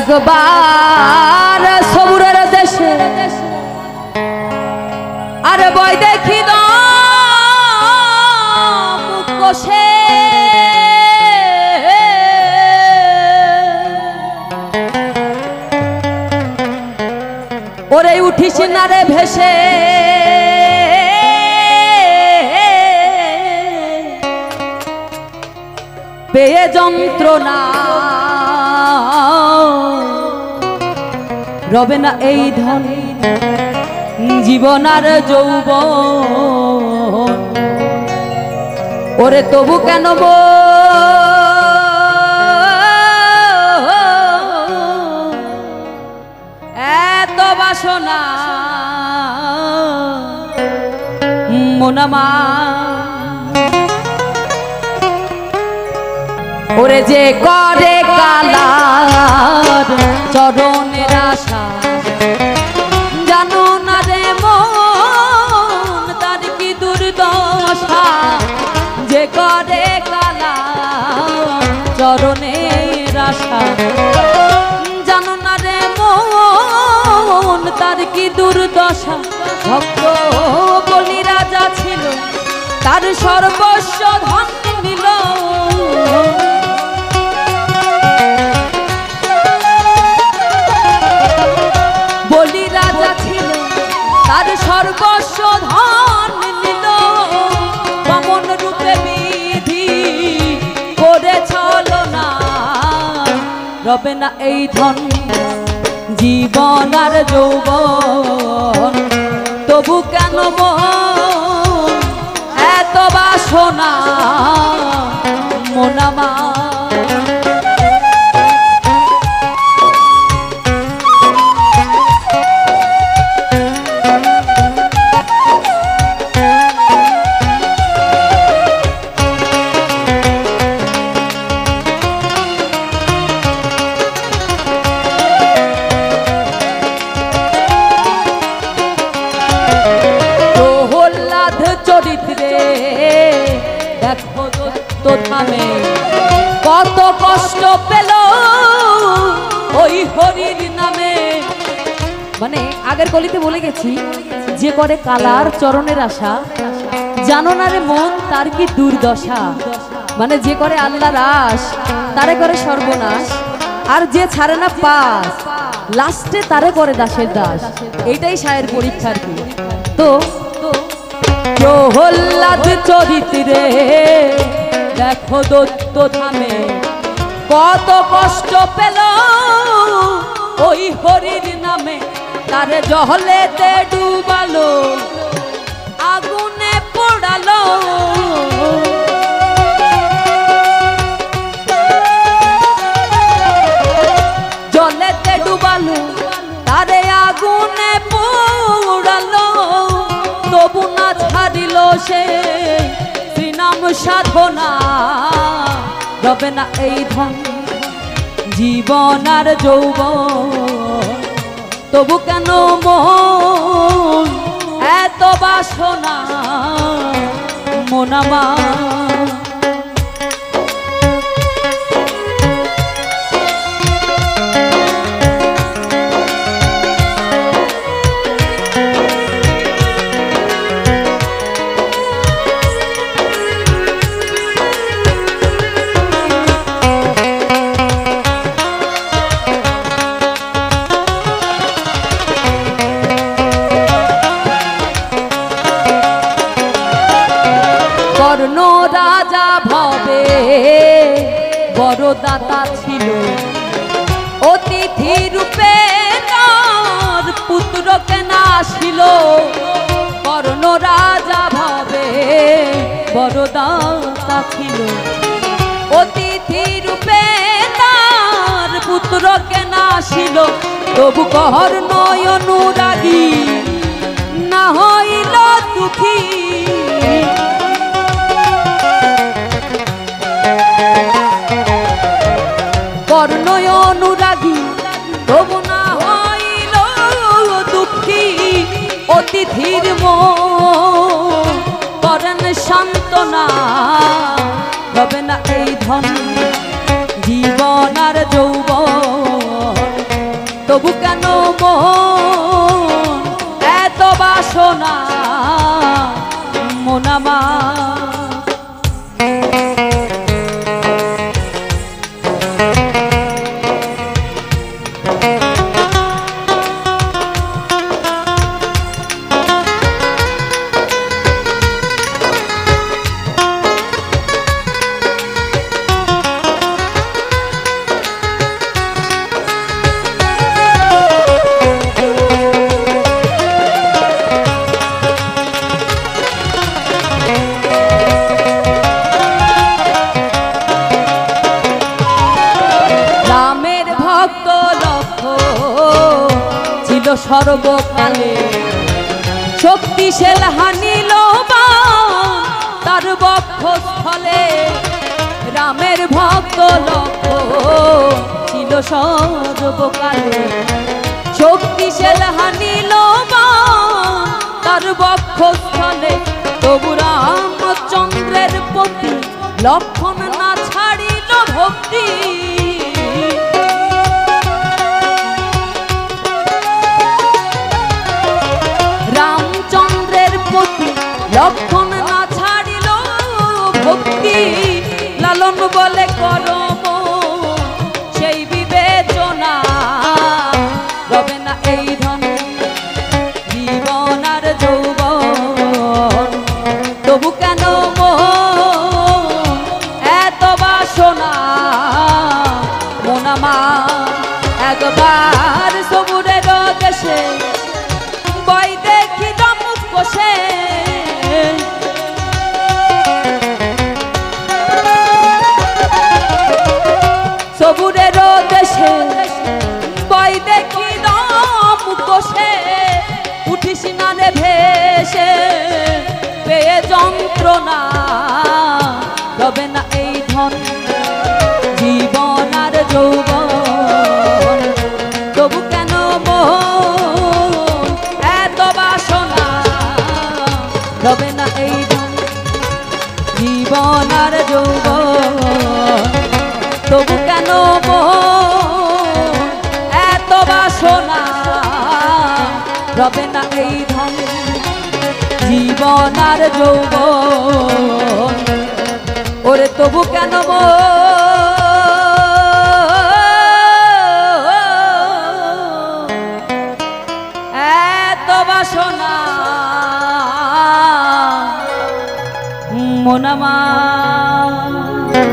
একবার সবুরের দেশে আরে বই দেখি মুখ কষে ওরে উঠিস না রে ভেসে পেয়ে যন্ত্রণা রবে না এই ধন জীবন আর যৌবন ওরে তবু কেন এত বাসনা মনামা ওরে যে করে কালার চরণের আশা জানো না রে মন তার কি দুর্দশা যে করে কালার চরণের আশা জানো না রে মন তার কি দুর্দশা ভক্ত বলি রাজা ছিল তার সর্বস্ব ধন নিল বলি রাজা ছিল তার সর্বস্ব ধন নিল বামন রূপে বিধি করে চলো না রবে না এই ধন জীবন আর যৌবন তবু কেন মন এত বাসনা মনামা চরিত্রে দেখো তো থামে কত কষ্ট পেল ওই হরির নামে মানে আগের কলিতে বলে গেছি যে করে কালার চরণের আশা জানো না রে মন তার কি দুর্দশা মানে যে করে আল্লাহর আশ তারে করে সর্বনাশ আর যে ছাড়ে না পাস লাস্টে তারে করে দাসের দাস এইটাই শায়ের পরীক্ষার কি তো প্রহ্লাদ চরিত্রে দেখো দত্ত থামে কত কষ্ট পেল ওই হরির নামে তারে জহলেতে ডুবালো আগুনে পোড়ালো জলেতে ডুবালো তারে আগুনে পোড়ালো তবু না ছাড়িল সে শ্রীনাম সাধনা রবে না এই ধন জীবন আর যৌবন তবু কেন মন এত বাসনা মনামা কর্ণ রাজা ভবে বড় দাতা ছিল অতিথি রূপে তার পুত্রকে নাশিল কর্ণ রাজা ভবে বড় দাতা ছিল অতিথি রূপে তার পুত্রকে নাশিল তবু কর্ণ অনুরাগী না হইল দুঃখী কর্ণ অনুরাগী তবু না হইল দুঃখী অতিথির মন করেন সান্ত্বনা হবে না এই ধন জীবন আর যৌবন তবু কেন মন এত বাসনা মন আমার। সর্বকালে শক্তিশাল হানিল তার বক্ষস্থলে। রামের ভক্ত লক্ষ ছিল সর্বকালে শক্তিশাল হানিল তার বক্ষস্থলে। তবু রামচন্দ্রের প্রতি লক্ষণ না ছাড়িল ভক্তি। লক্ষণ না ছাড়িল ভক্তি। লালন বলে করম সেই বিবেচনা রবে না এই ধন জীবন আর যৌবন। তবু কেন এত বাসনা মন আমার। একবার সবুরের দেশে বই দেখি দমুক কষে। সবুরের দেশে বই দেখি দম কষে। উঠিস না রে ভেসে পেয়ে যন্ত্রণা রবে না এই ধন জীবন আর যৌবন। তবু কেন মন এত বাসনা রবে না এই ধন জীবন আর যৌবন। তবু কেন এত বাসনা রবে না এই ধন জীবন আর যৌবন। ওরে তবু কেন এত বাসনা মন আমার।